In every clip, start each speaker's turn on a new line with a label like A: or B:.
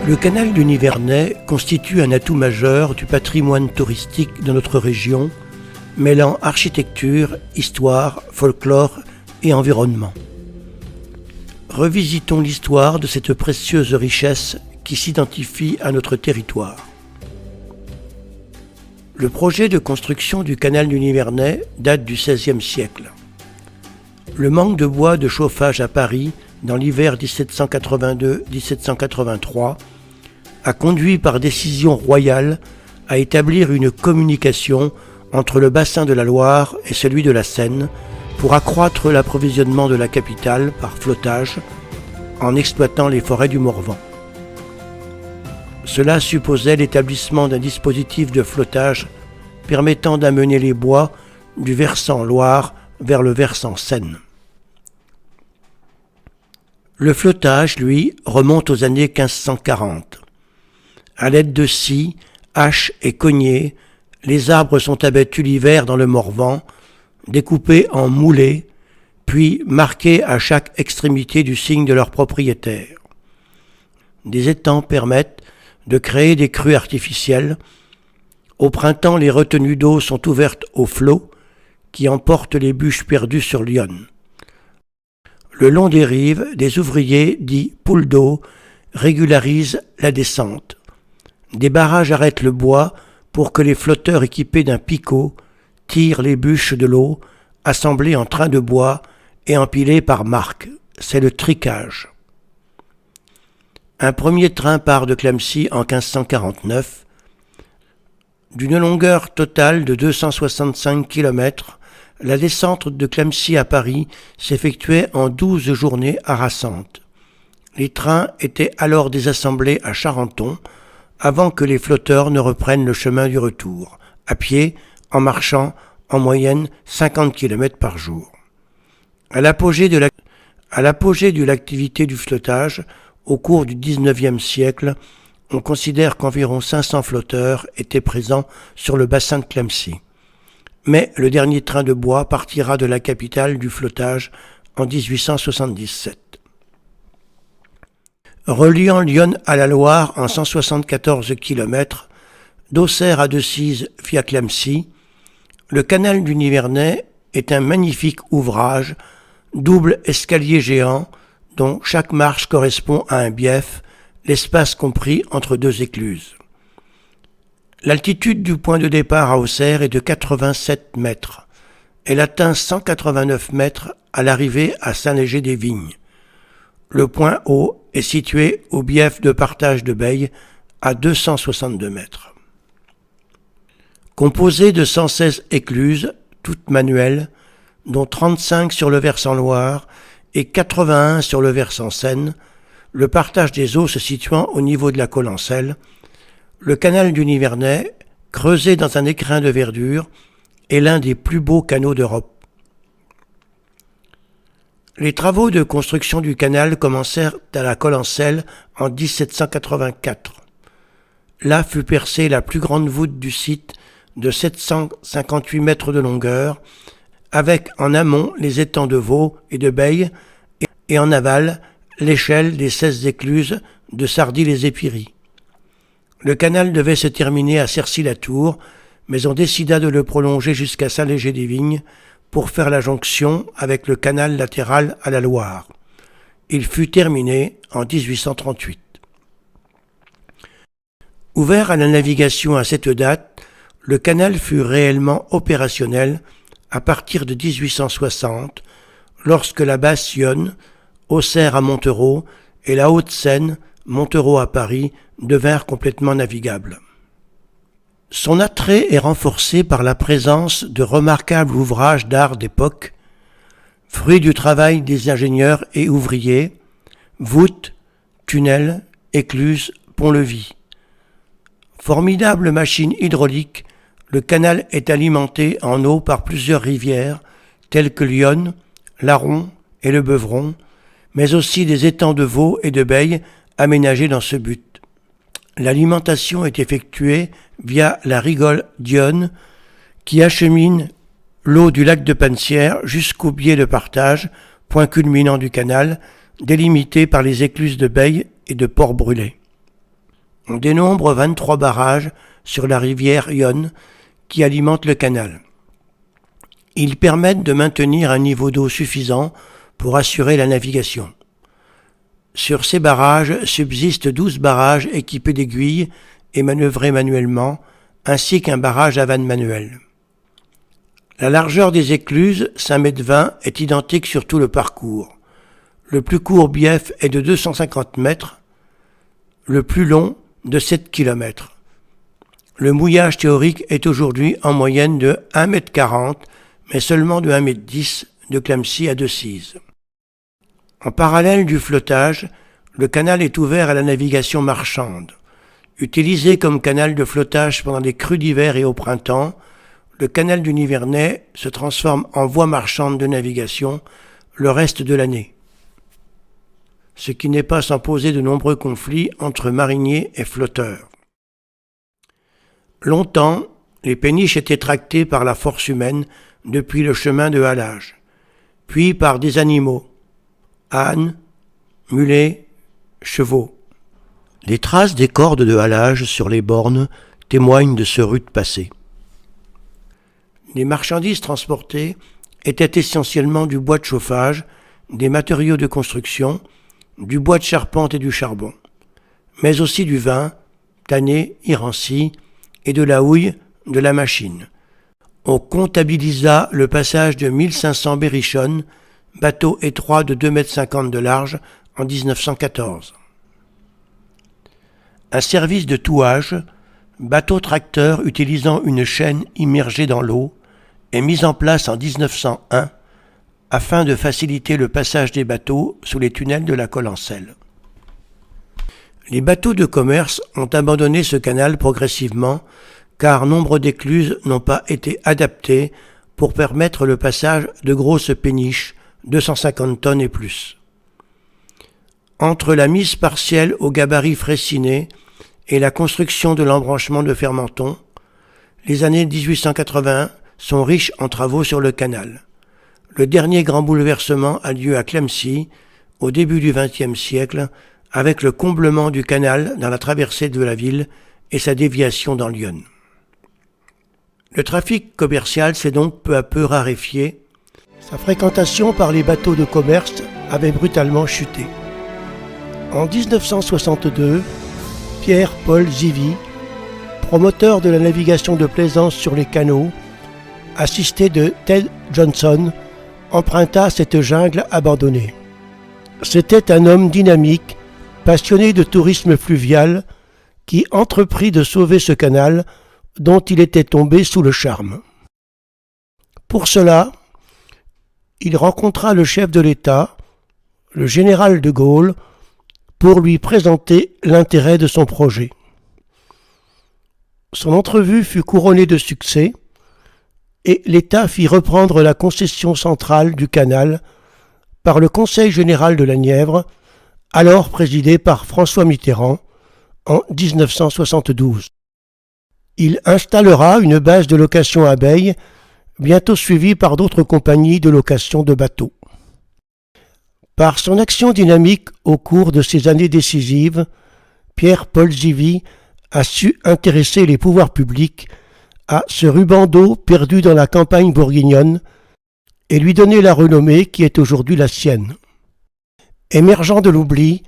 A: Le canal du Nivernais constitue un atout majeur du patrimoine touristique de notre région, mêlant architecture, histoire, folklore et environnement. Revisitons l'histoire de cette précieuse richesse qui s'identifie à notre territoire. Le projet de construction du canal du Nivernais date du XVIe siècle. Le manque de bois de chauffage à Paris dans l'hiver 1782-1783 a conduit par décision royale à établir une communication entre le bassin de la Loire et celui de la Seine pour accroître l'approvisionnement de la capitale par flottage en exploitant les forêts du Morvan. Cela supposait l'établissement d'un dispositif de flottage permettant d'amener les bois du versant Loire vers le versant Seine. Le flottage, lui, remonte aux années 1540. À l'aide de scies, haches et cognets, les arbres sont abattus l'hiver dans le Morvan, découpés en moulets, puis marqués à chaque extrémité du signe de leur propriétaire. Des étangs permettent de créer des crues artificielles. Au printemps, les retenues d'eau sont ouvertes aux flots qui emportent les bûches perdues sur l'Yonne. Le long des rives, des ouvriers, dits poules d'eau, régularisent la descente. Des barrages arrêtent le bois pour que les flotteurs équipés d'un picot tirent les bûches de l'eau, assemblées en trains de bois et empilées par marques. C'est le tricage. Un premier train part de Clamecy en 1549. D'une longueur totale de 265 km, la descente de Clamecy à Paris s'effectuait en 12 journées harassantes. Les trains étaient alors désassemblés à Charenton, avant que les flotteurs ne reprennent le chemin du retour, à pied, en marchant en moyenne 50 km par jour. À l'apogée de l'activité du flottage, au cours du XIXe siècle, on considère qu'environ 500 flotteurs étaient présents sur le bassin de Clamecy. Mais le dernier train de bois partira de la capitale du flottage en 1877. Reliant l'Yonne à la Loire en 174 km, d'Auxerre à Decize via Clamecy, le canal du Nivernais est un magnifique ouvrage, double escalier géant, dont chaque marche correspond à un bief, l'espace compris entre deux écluses. L'altitude du point de départ à Auxerre est de 87 mètres. Elle atteint 189 mètres à l'arrivée à Saint-Léger-des-Vignes. Le point haut est situé au bief de Partage de Beille à 262 mètres. Composé de 116 écluses, toutes manuelles, dont 35 sur le versant Loire et 81 sur le versant Seine, le partage des eaux se situant au niveau de la Collencelle, le canal du Nivernais, creusé dans un écrin de verdure, est l'un des plus beaux canaux d'Europe. Les travaux de construction du canal commencèrent à la Collencelle en 1784. Là fut percée la plus grande voûte du site de 758 mètres de longueur, avec en amont les étangs de Vaux et de Beille et en aval l'échelle des 16 écluses de Sardy-les-Épiries. Le canal devait se terminer à Cercy-la-Tour, mais on décida de le prolonger jusqu'à Saint-Léger-des-Vignes pour faire la jonction avec le canal latéral à la Loire. Il fut terminé en 1838. Ouvert à la navigation à cette date, le canal fut réellement opérationnel à partir de 1860, lorsque la Basse-Yonne, Auxerre à Montereau et la Haute-Seine, Montereau à Paris, devinrent complètement navigables. Son attrait est renforcé par la présence de remarquables ouvrages d'art d'époque, fruits du travail des ingénieurs et ouvriers, voûtes, tunnels, écluses, ponts-levis. Formidable machine hydraulique, le canal est alimenté en eau par plusieurs rivières, telles que l'Yonne, l'Aron et le Beuvron, mais aussi des étangs de Vaux et de Beille aménagés dans ce but. L'alimentation est effectuée via la rigole d'Yonne qui achemine l'eau du lac de Pensière jusqu'au biais de Partage, point culminant du canal, délimité par les écluses de Beille et de Port-Brûlé. On dénombre 23 barrages sur la rivière Yonne qui alimente le canal. Ils permettent de maintenir un niveau d'eau suffisant pour assurer la navigation. Sur ces barrages subsistent 12 barrages équipés d'aiguilles et manœuvrés manuellement, ainsi qu'un barrage à vanne manuelle. La largeur des écluses, 5,20 m, est identique sur tout le parcours. Le plus court bief est de 250 mètres, le plus long de 7 km. Le mouillage théorique est aujourd'hui en moyenne de 1,40 m, mais seulement de 1,10 m de Clamecy à Decize. En parallèle du flottage, le canal est ouvert à la navigation marchande. Utilisé comme canal de flottage pendant les crues d'hiver et au printemps, le canal du Nivernais se transforme en voie marchande de navigation le reste de l'année. Ce qui n'est pas sans poser de nombreux conflits entre mariniers et flotteurs. Longtemps, les péniches étaient tractées par la force humaine depuis le chemin de halage, puis par des animaux, ânes, mulets, chevaux. Les traces des cordes de halage sur les bornes témoignent de ce rude passé. Les marchandises transportées étaient essentiellement du bois de chauffage, des matériaux de construction, du bois de charpente et du charbon, mais aussi du vin, tanné, iranci, et de la houille de la machine. On comptabilisa le passage de 1500 berrichonnes, bateaux étroits de 2,50 m de large, en 1914. Un service de touage, bateau-tracteur utilisant une chaîne immergée dans l'eau, est mis en place en 1901 afin de faciliter le passage des bateaux sous les tunnels de la Collencelle. Les bateaux de commerce ont abandonné ce canal progressivement car nombre d'écluses n'ont pas été adaptées pour permettre le passage de grosses péniches, 250 tonnes et plus. Entre la mise partielle au gabarit Fraissinet et la construction de l'embranchement de Fermenton, les années 1881 sont riches en travaux sur le canal. Le dernier grand bouleversement a lieu à Clamecy, au début du XXe siècle, avec le comblement du canal dans la traversée de la ville et sa déviation dans l'Yonne. Le trafic commercial s'est donc peu à peu raréfié. Sa fréquentation par les bateaux de commerce avait brutalement chuté. En 1962, Pierre-Paul Zivy, promoteur de la navigation de plaisance sur les canaux, assisté de Ted Johnson, emprunta cette jungle abandonnée. C'était un homme dynamique, passionné de tourisme fluvial, qui entreprit de sauver ce canal dont il était tombé sous le charme. Pour cela, il rencontra le chef de l'État, le général de Gaulle, pour lui présenter l'intérêt de son projet. Son entrevue fut couronnée de succès et l'État fit reprendre la concession centrale du canal par le Conseil général de la Nièvre, alors présidé par François Mitterrand, en 1972. Il installera une base de location à Baye, bientôt suivie par d'autres compagnies de location de bateaux. Par son action dynamique au cours de ces années décisives, Pierre-Paul Zivy a su intéresser les pouvoirs publics à ce ruban d'eau perdu dans la campagne bourguignonne et lui donner la renommée qui est aujourd'hui la sienne. Émergeant de l'oubli,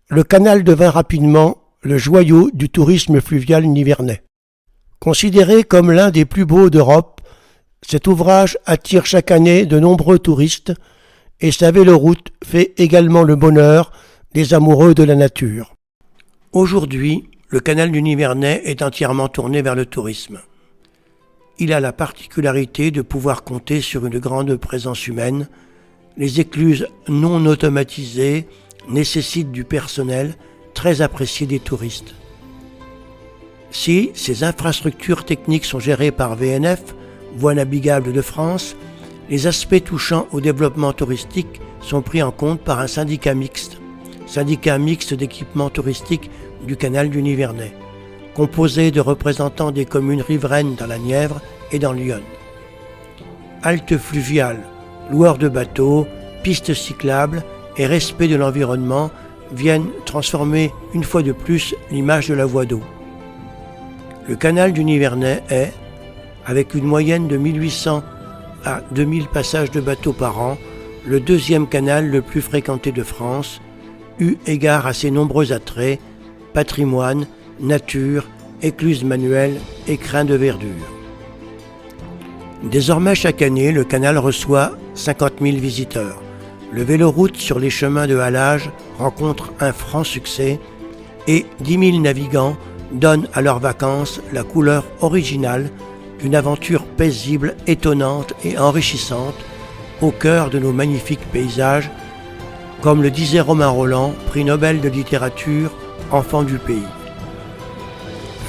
A: le canal devint rapidement le joyau du tourisme fluvial nivernais. Considéré comme l'un des plus beaux d'Europe, cet ouvrage attire chaque année de nombreux touristes et sa véloroute fait également le bonheur des amoureux de la nature. Aujourd'hui, le canal du Nivernais est entièrement tourné vers le tourisme. Il a la particularité de pouvoir compter sur une grande présence humaine. Les écluses non automatisées nécessitent du personnel très apprécié des touristes. Si ces infrastructures techniques sont gérées par VNF, Voies navigables de France, les aspects touchant au développement touristique sont pris en compte par un syndicat mixte d'équipement touristique du canal du Nivernais, composé de représentants des communes riveraines dans la Nièvre et dans l'Yonne. Halte fluviale, loueurs de bateaux, pistes cyclables et respect de l'environnement viennent transformer une fois de plus l'image de la voie d'eau. Le canal du Nivernais est, avec une moyenne de 1800 à 2000 passages de bateaux par an, le deuxième canal le plus fréquenté de France, eu égard à ses nombreux attraits, patrimoine, nature, écluses manuelles, écrins de verdure. Désormais, chaque année, le canal reçoit 50 000 visiteurs. Le véloroute sur les chemins de halage rencontre un franc succès et 10 000 navigants donnent à leurs vacances la couleur originale d'une aventure paisible, étonnante et enrichissante au cœur de nos magnifiques paysages, comme le disait Romain Rolland, prix Nobel de littérature, enfant du pays.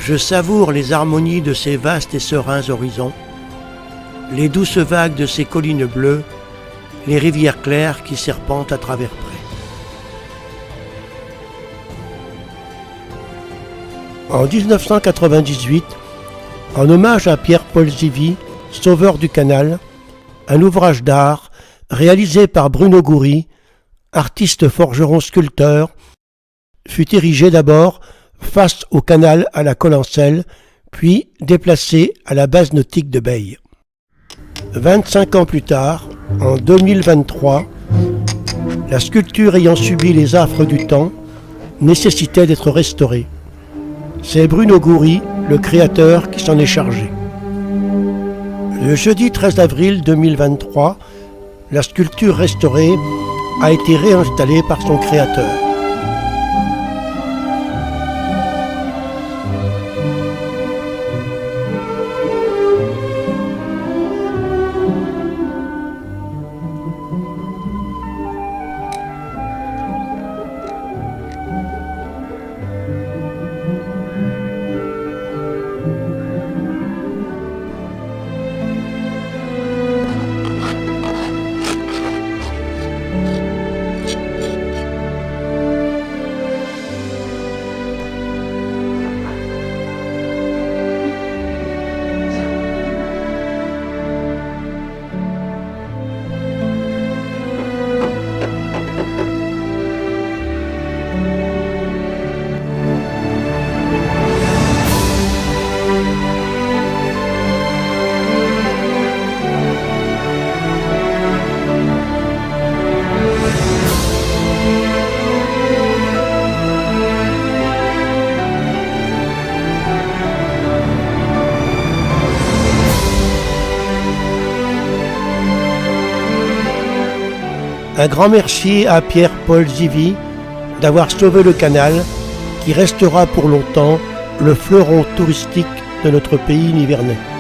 A: Je savoure les harmonies de ces vastes et sereins horizons, les douces vagues de ces collines bleues, les rivières claires qui serpentent à travers prés. En 1998, en hommage à Pierre-Paul Zivy, sauveur du canal, un ouvrage d'art réalisé par Bruno Goury, artiste forgeron-sculpteur, fut érigé d'abord face au canal à la Collencelle, puis déplacé à la base nautique de Baye. 25 ans plus tard, en 2023, la sculpture ayant subi les affres du temps nécessitait d'être restaurée. C'est Bruno Goury, le créateur, qui s'en est chargé. Le jeudi 13 avril 2023, la sculpture restaurée a été réinstallée par son créateur. Un grand merci à Pierre-Paul Zivy d'avoir sauvé le canal qui restera pour longtemps le fleuron touristique de notre pays nivernais.